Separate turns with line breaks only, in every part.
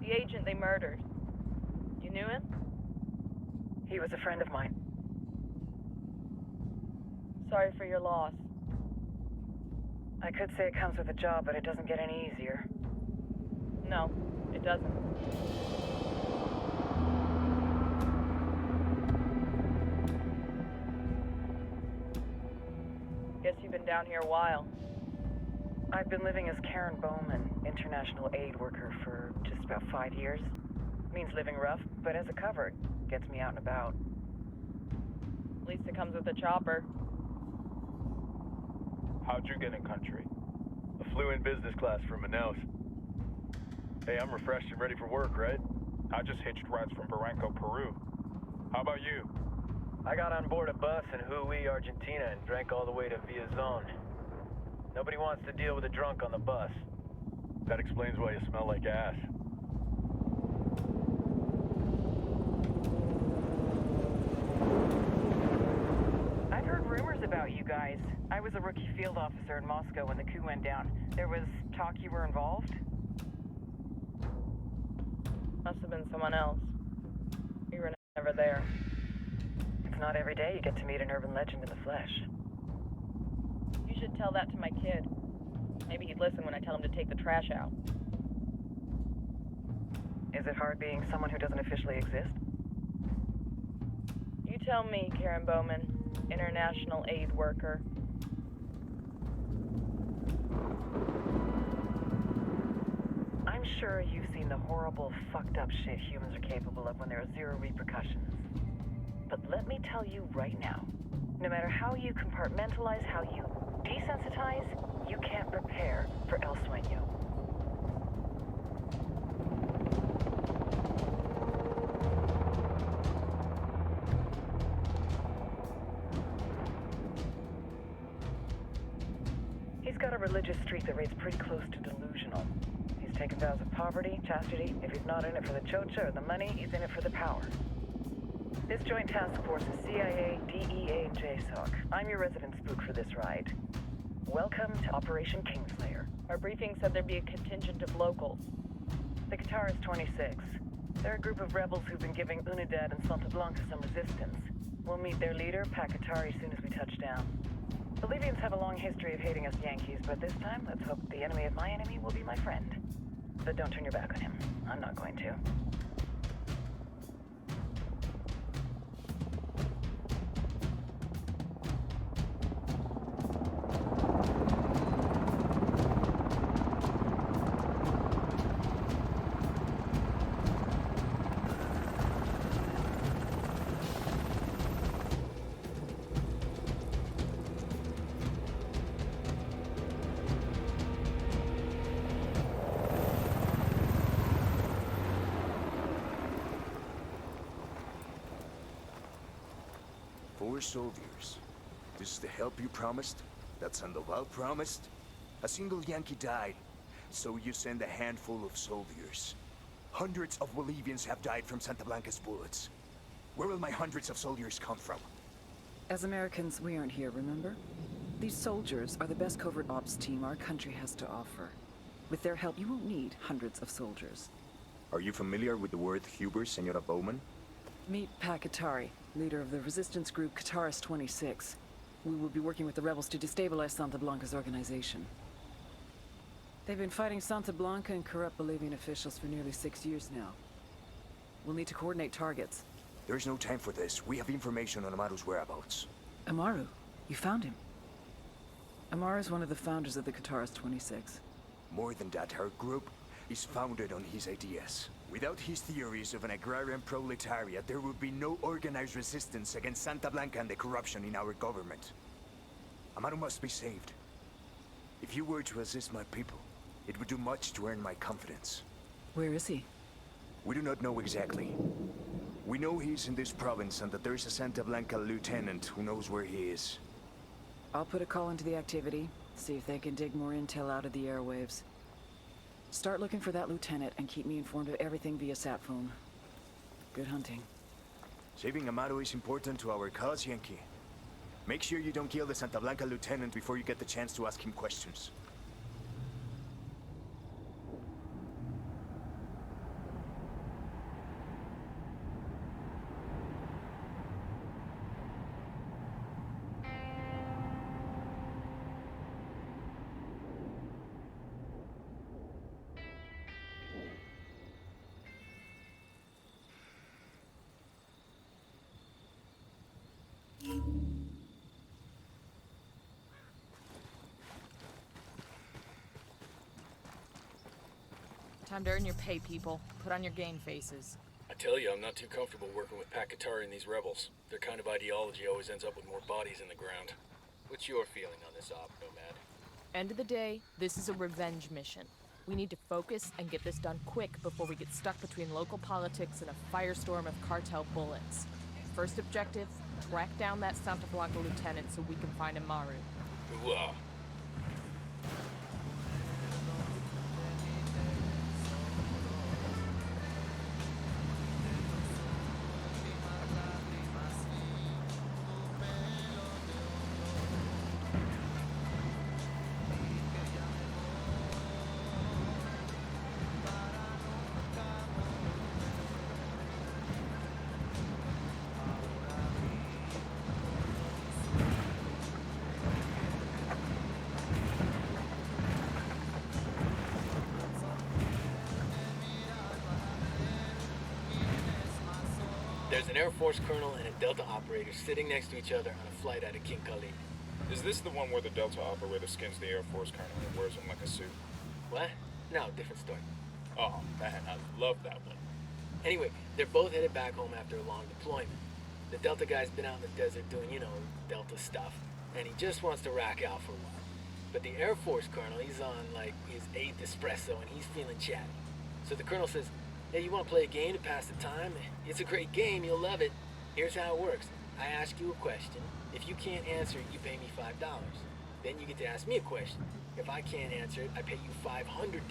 The agent they murdered. You knew him?
He was a friend of mine.
Sorry for your loss.
I could say it comes with the job, but it doesn't get any easier.
No, it doesn't. Guess you've been down here a while.
I've been living as Karen Bowman, international aid worker, for just about 5 years. Means living rough, but as a cover, gets me out and about.
At least it comes with a chopper.
How'd you get in country? I flew in business class from Manaus. Hey, I'm refreshed and ready for work, right? I just hitched rides from Barranco, Peru. How about you?
I got on board a bus in Jujuy, Argentina, and drank all the way to Villazón. Nobody wants to deal with a drunk on the bus.
That explains why you smell like ass.
I've heard rumors about you guys. I was a rookie field officer in Moscow when the coup went down. There was talk you were involved?
Must have been someone else. We were never there.
It's not every day you get to meet an urban legend in the flesh.
You should tell that to my kid. Maybe he'd listen when I tell him to take the trash out.
Is it hard being someone who doesn't officially exist?
You tell me, Karen Bowman, international aid worker.
I'm sure you've seen the horrible, fucked up shit humans are capable of when there are zero repercussions. But let me tell you right now, no matter how you compartmentalize, how you desensitize, you can't prepare for El Sueño. He's got a religious streak that rates pretty close to delusional. He's taken vows of poverty, chastity. If he's not in it for the chocha or the money, he's in it for the power. This joint task force is CIA, DEA, and JSOC. I'm your resident spook for this ride. Welcome to Operation Kingslayer.
Our briefing said there'd be a contingent of locals.
The Qatar is 26. They're a group of rebels who've been giving Unidad and Santa Blanca some resistance. We'll meet their leader, Pakatari, as soon as we touch down. The Libyans have a long history of hating us Yankees, but this time, let's hope the enemy of my enemy will be my friend. But don't turn your back on him. I'm not going to.
Four soldiers. This is the help you promised? That Sandoval promised? A single Yankee died, so you send a handful of soldiers. Hundreds of Bolivians have died from Santa Blanca's bullets. Where will my hundreds of soldiers come from?
As Americans, we aren't here, remember? These soldiers are the best covert ops team our country has to offer. With their help, you won't need hundreds of soldiers.
Are you familiar with the word Huber, Senora Bowman?
Meet Pakatari, leader of the resistance group Clancy'S 26. We will be working with the rebels to destabilize Santa Blanca's organization. They've been fighting Santa Blanca and corrupt Bolivian officials for nearly 6 years now. We'll need to coordinate targets.
There's no time for this. We have information on Amaru's whereabouts.
Amaru? You found him? Amaru is one of the founders of the Clancy'S 26.
More than that, her group is founded on his ideas. Without his theories of an agrarian proletariat, there would be no organized resistance against Santa Blanca and the corruption in our government. Amaru must be saved. If you were to assist my people, it would do much to earn my confidence.
Where is he?
We do not know exactly. We know he's in this province and that there is a Santa Blanca lieutenant who knows where he is.
I'll put a call into the activity, see if they can dig more intel out of the airwaves. Start looking for that lieutenant and keep me informed of everything via sat phone. Good hunting.
Saving Amaru is important to our cause, Yankee. Make sure you don't kill the Santa Blanca lieutenant before you get the chance to ask him questions.
Time to earn your pay, people. Put on your game faces.
I tell you, I'm not too comfortable working with Pakatari and these rebels. Their kind of ideology always ends up with more bodies in the ground. What's your feeling on this op, Nomad?
End of the day, this is a revenge mission. We need to focus and get this done quick before we get stuck between local politics and a firestorm of cartel bullets. First objective, track down that Santa Blanca lieutenant so we can find Amaru.
Hoorah. There's an Air Force colonel and a Delta operator sitting next to each other on a flight out of King Khalid.
Is this the one where the Delta operator skins the Air Force colonel and wears him like a suit?
What? No, different story.
Oh, man, I love that one.
Anyway, they're both headed back home after a long deployment. The Delta guy's been out in the desert doing, Delta stuff, and he just wants to rack out for a while. But the Air Force colonel, he's on, like, his 8th espresso, and he's feeling chatty. So the colonel says, hey, you want to play a game to pass the time? It's a great game, you'll love it. Here's how it works. I ask you a question. If you can't answer it, you pay me $5. Then you get to ask me a question. If I can't answer it, I pay you $500.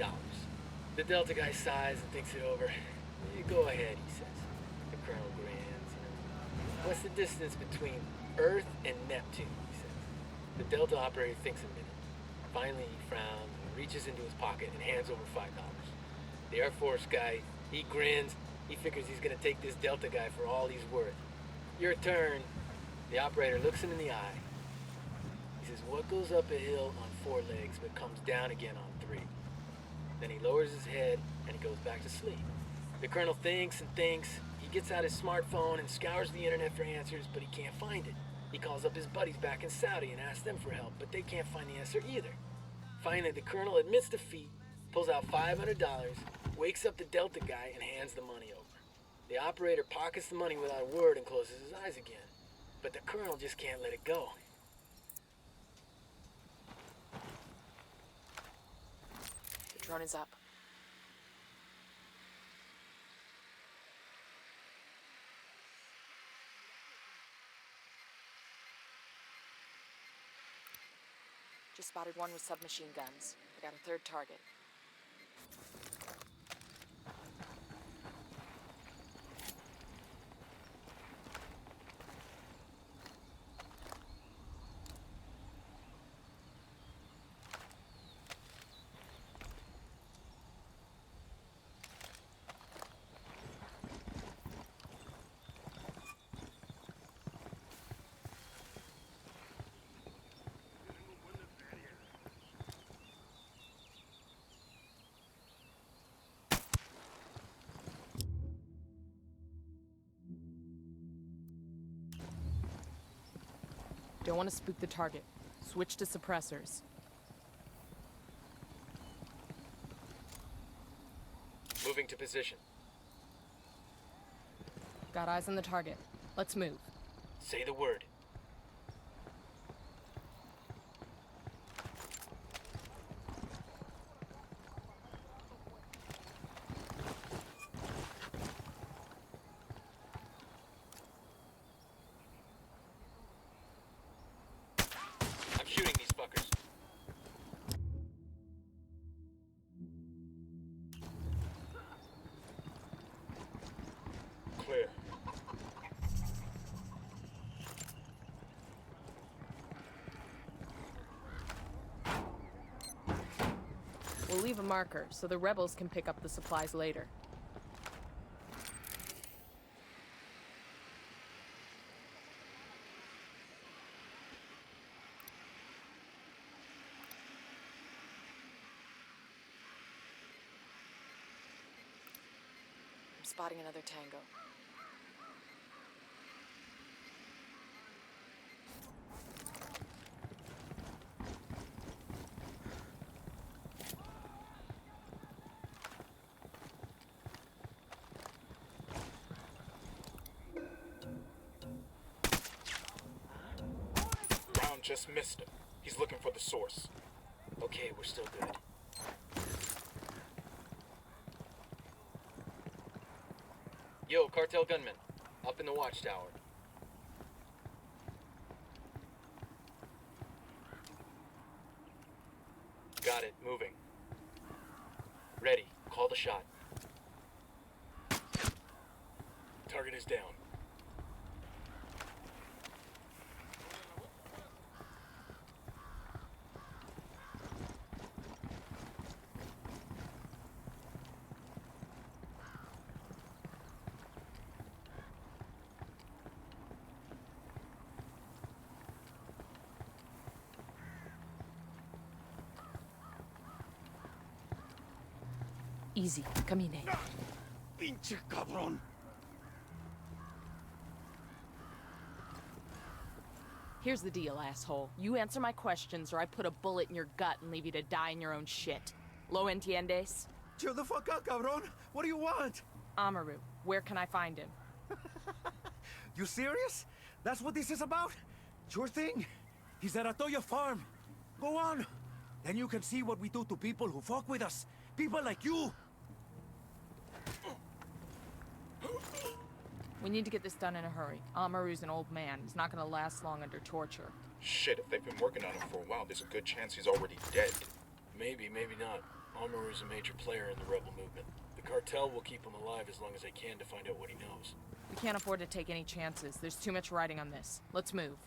The Delta guy sighs and thinks it over. Go ahead, he says. The colonel grins. What's the distance between Earth and Neptune, he says. The Delta operator thinks a minute. Finally, he frowns and reaches into his pocket and hands over $5. The Air Force guy, he grins. He figures he's gonna take this Delta guy for all he's worth. Your turn. The operator looks him in the eye. He says, what goes up a hill on 4 legs but comes down again on 3? Then he lowers his head and he goes back to sleep. The colonel thinks and thinks. He gets out his smartphone and scours the internet for answers, but he can't find it. He calls up his buddies back in Saudi and asks them for help, but they can't find the answer either. Finally, the colonel admits defeat, pulls out $500, wakes up the Delta guy, and hands the money over. The operator pockets the money without a word and closes his eyes again. But the colonel just can't let it go.
The drone is up. Just spotted one with submachine guns. I got a third target. Don't want to spook the target. Switch to suppressors.
Moving to position.
Got eyes on the target. Let's move.
Say the word. I'm shooting these fuckers. Clear.
We'll leave a marker so the rebels can pick up the supplies later.
I'm spotting another tango.
Brown just missed him. He's looking for the source.
Okay, we're still good. Yo, cartel gunman. Up in the watchtower. Got it, moving. Ready, call the shot.
Target is down.
Easy. Camine.
Pinche cabrón.
Here's the deal, asshole. You answer my questions or I put a bullet in your gut and leave you to die in your own shit. Lo entiendes?
Chill the fuck out, cabrón. What do you want?
Amaru, where can I find him?
You serious? That's what this is about? Sure thing. He's at Atoya Farm. Go on. Then you can see what we do to people who fuck with us. People like you.
We need to get this done in a hurry. Amaru's an old man. He's not gonna last long under torture.
Shit, if they've been working on him for a while, there's a good chance he's already dead.
Maybe, maybe not. Amaru's a major player in the rebel movement. The cartel will keep him alive as long as they can to find out what he knows.
We can't afford to take any chances. There's too much riding on this. Let's move.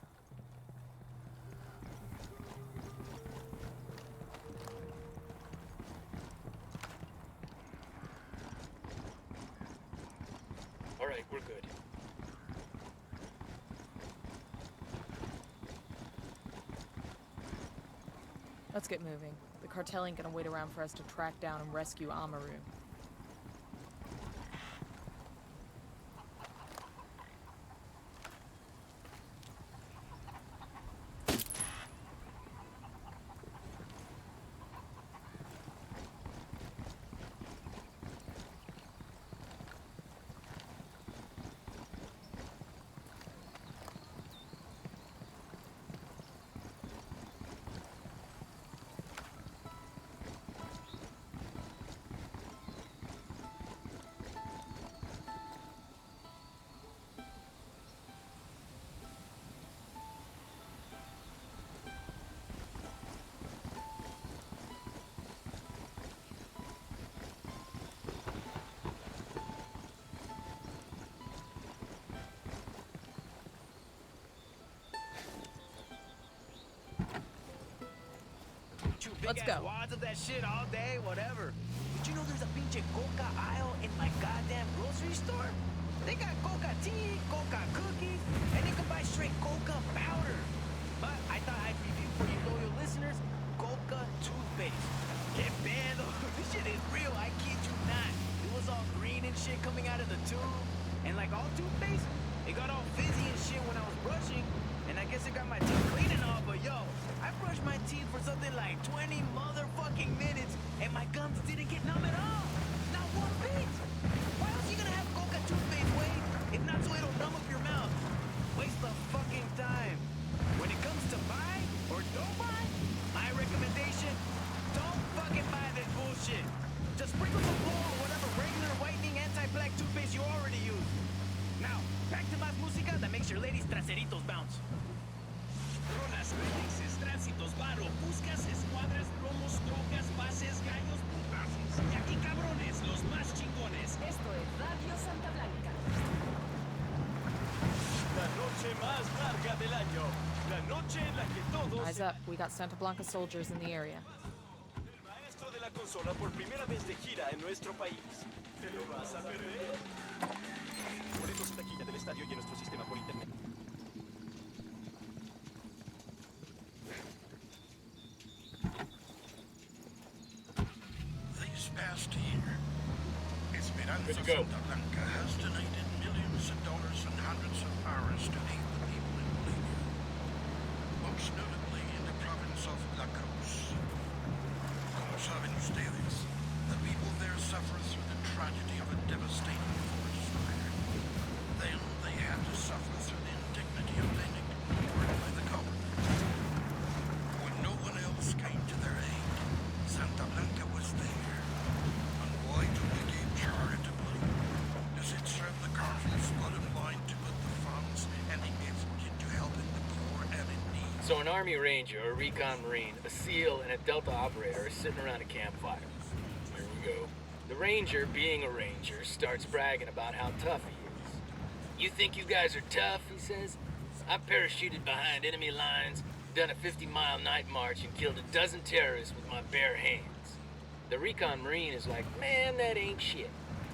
All right, we're good.
Let's get moving. The cartel ain't gonna wait around for us to track down and rescue Amaru. Let's go.
Wads of that shit all day, whatever. Did you know there's a pinche coca aisle in my goddamn grocery store? They got coca tea, coca cookies, and you can buy straight coca powder. But I thought I'd review for you loyal listeners, coca toothpaste. Que pedo, this shit is real, I kid you not. It was all green and shit coming out of the tube. And like all toothpaste, it got all fizzy and shit when I was brushing. And I guess it got my teeth clean and all, but yo, I brushed my teeth for something like 20 motherfucking minutes, and my gums didn't get numb at all. Not one bit. Why else you gonna have coca toothpaste, Wade, if not Lanceritos bounce. Rolas, remixes, tránsitos, barro, buscas, escuadras, promos, trocas, bases, gallos, putazos. Y aquí cabrones, los más chingones.
Esto es Radio Santa Blanca.
La noche más larga del año. La noche en la que todos...
Eyes up, we got Santa Blanca soldiers in the area.
El maestro de la consola por primera vez de gira en nuestro país. ¿Te lo vas a perder? Boletos en taquilla del estadio y en nuestro sistema por internet.
This past year, Esperanza
Good to go.
Santa Blanca has donated millions of dollars and hundreds of hours to aid the people in Bolivia, most notably in the province of La Cruz. Como saben ustedes, the people there suffer through the tragedy of a devastating forest fire. Then they had to suffer through the indignity of being ignored by the government. When no one else came to their aid, Santa Blanca was there. And why do we give charitably? Does it serve the country's bottom line to put the funds and the effort into helping the poor and in need?
So an Army Ranger, a Recon Marine, a SEAL, and a Delta operator are sitting around a campfire. Here we go. The Ranger, being a Ranger, starts bragging about how tough he is. You think you guys are tough, he says? I parachuted behind enemy lines, done a 50-mile night march, and killed a dozen terrorists with my bare hands. The Recon Marine is like, man, that ain't shit.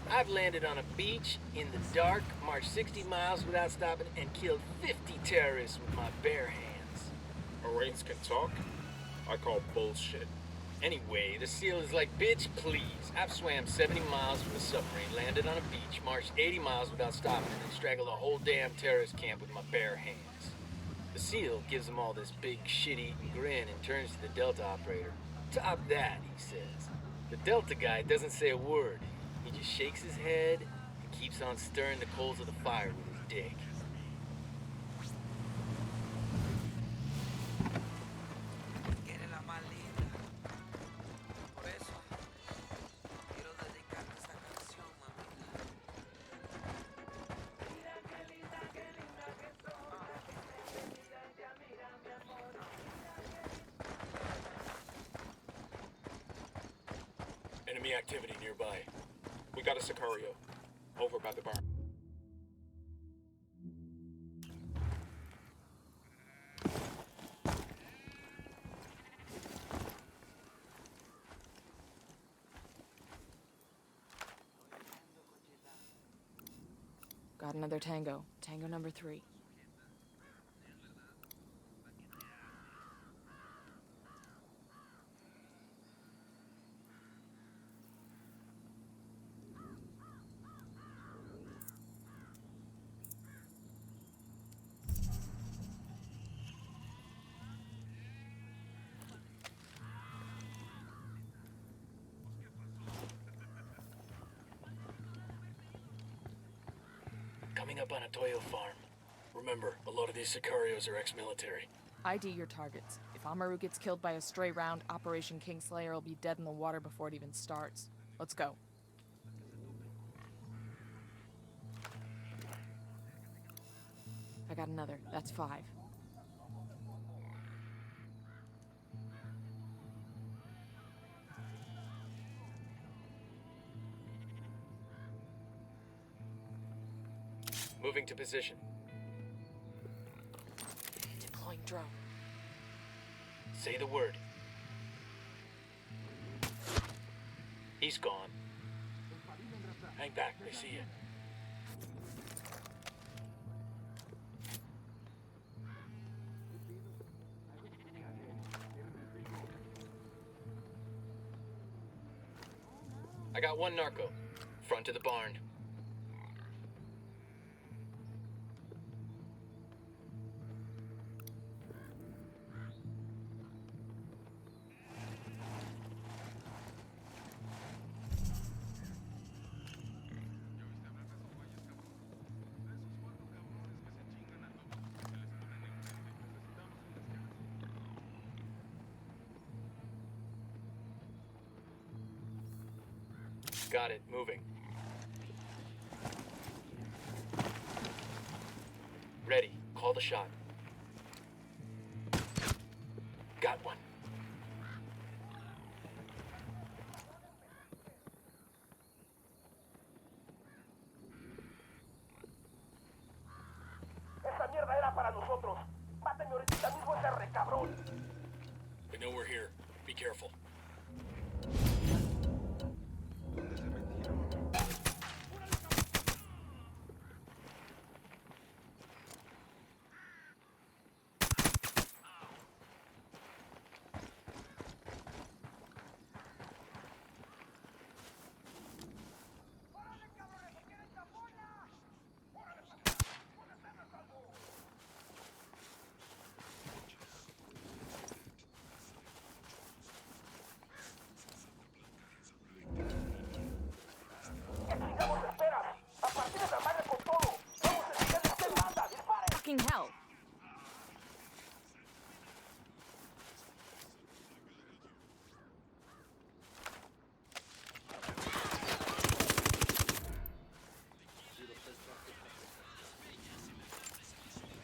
I've landed on a beach in the dark, marched 60 miles without stopping, and killed 50 terrorists with my bare hands.
Marines can talk? I call bullshit.
Anyway, the SEAL is like, bitch, please. I've swam 70 miles from the submarine, landed on a beach, marched 80 miles without stopping, and then strangled a whole damn terrorist camp with my bare hands. The SEAL gives him all this big shit-eating grin and turns to the Delta operator. Top that, he says. The Delta guy doesn't say a word. He just shakes his head and keeps on stirring the coals of the fire with his dick.
Quiere la más linda. Por eso, quiero dedicarte esta canción, mamita. Mira qué linda que soy. Mira, ya mira, mi amor.
Enemy activity nearby. We got a Sicario. Over by the barn.
Got another tango. Tango number 3.
Coming up on a Toyo farm. Remember, a lot of these Sicarios are ex-military.
ID your targets. If Amaru gets killed by a stray round, Operation Kingslayer will be dead in the water before it even starts. Let's go. I got another. That's 5.
Moving to position.
Deploying drone.
Say the word. He's gone. Hang back, they see you. I got one narco. Front of the barn. Got it, moving. Ready, Call the shot. Got one.
We know we're here. Be careful.
Fucking hell.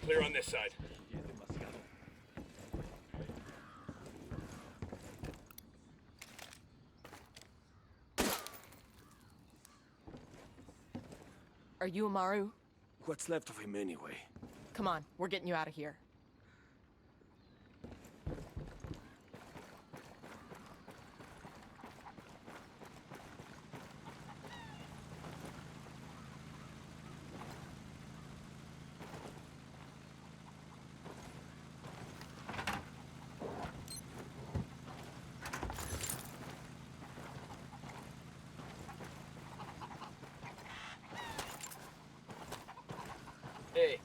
Clear on this side.
Are you Amaru?
What's left of him anyway?
Come on, we're getting you out of here.
Hey.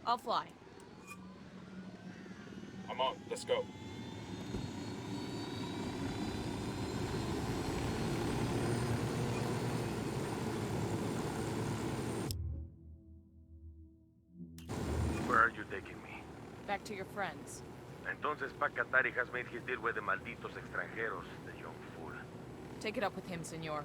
I'll fly.
I'm on. Let's go.
Where are you taking me?
Back to your friends.
Entonces Pacatari has made his deal with the malditos extranjeros, the young fool.
Take it up with him, senor.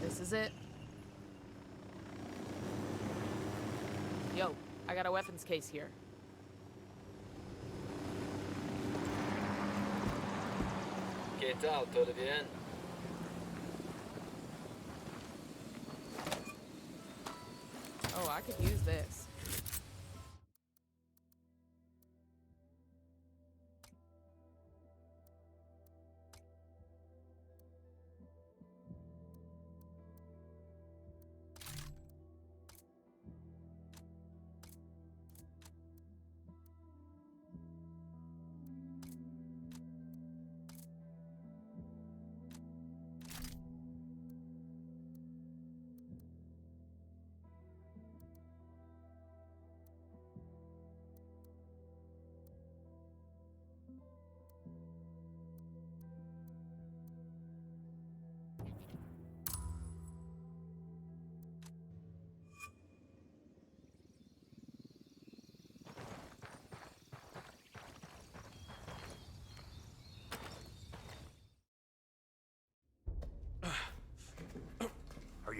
This is it. Yo, I got a weapons case here.
¿Qué tal? ¿Todo bien?
Oh, I could use this.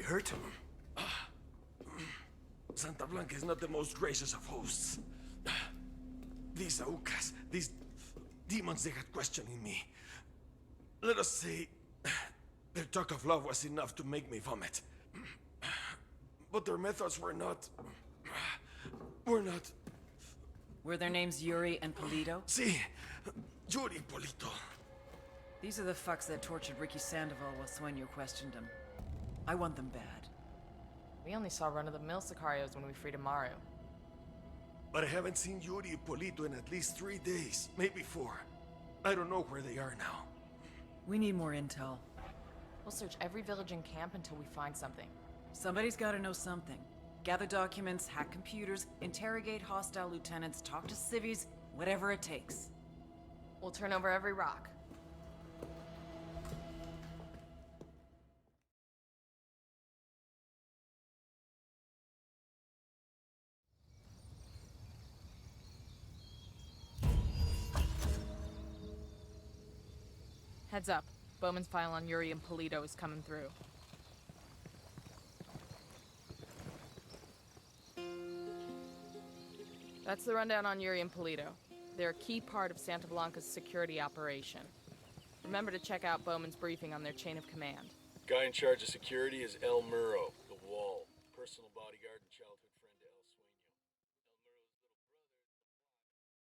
hurt? Santa Blanca is not the most gracious of hosts. These Aucas, these demons they had questioning me. Let us say, their talk of love was enough to make me vomit. But their methods were not...
Were their names Yuri and Polito?
Si, Yuri Polito.
These are the fucks that tortured Ricky Sandoval while Sueño questioned him. I want them bad.
We only saw run-of-the-mill Sicarios when we freed Amaru.
But I haven't seen Yuri and Polito in at least 3 days, maybe 4. I don't know where they are now.
We need more intel.
We'll search every village and camp until we find something.
Somebody's gotta know something. Gather documents, hack computers, interrogate hostile lieutenants, talk to civvies, whatever it takes.
We'll turn over every rock. Heads up. Bowman's file on Yuri and Polito is coming through. That's the rundown on Yuri and Polito. They're a key part of Santa Blanca's security operation. Remember to check out Bowman's briefing on their chain of command.
Guy in charge of security is El Muro.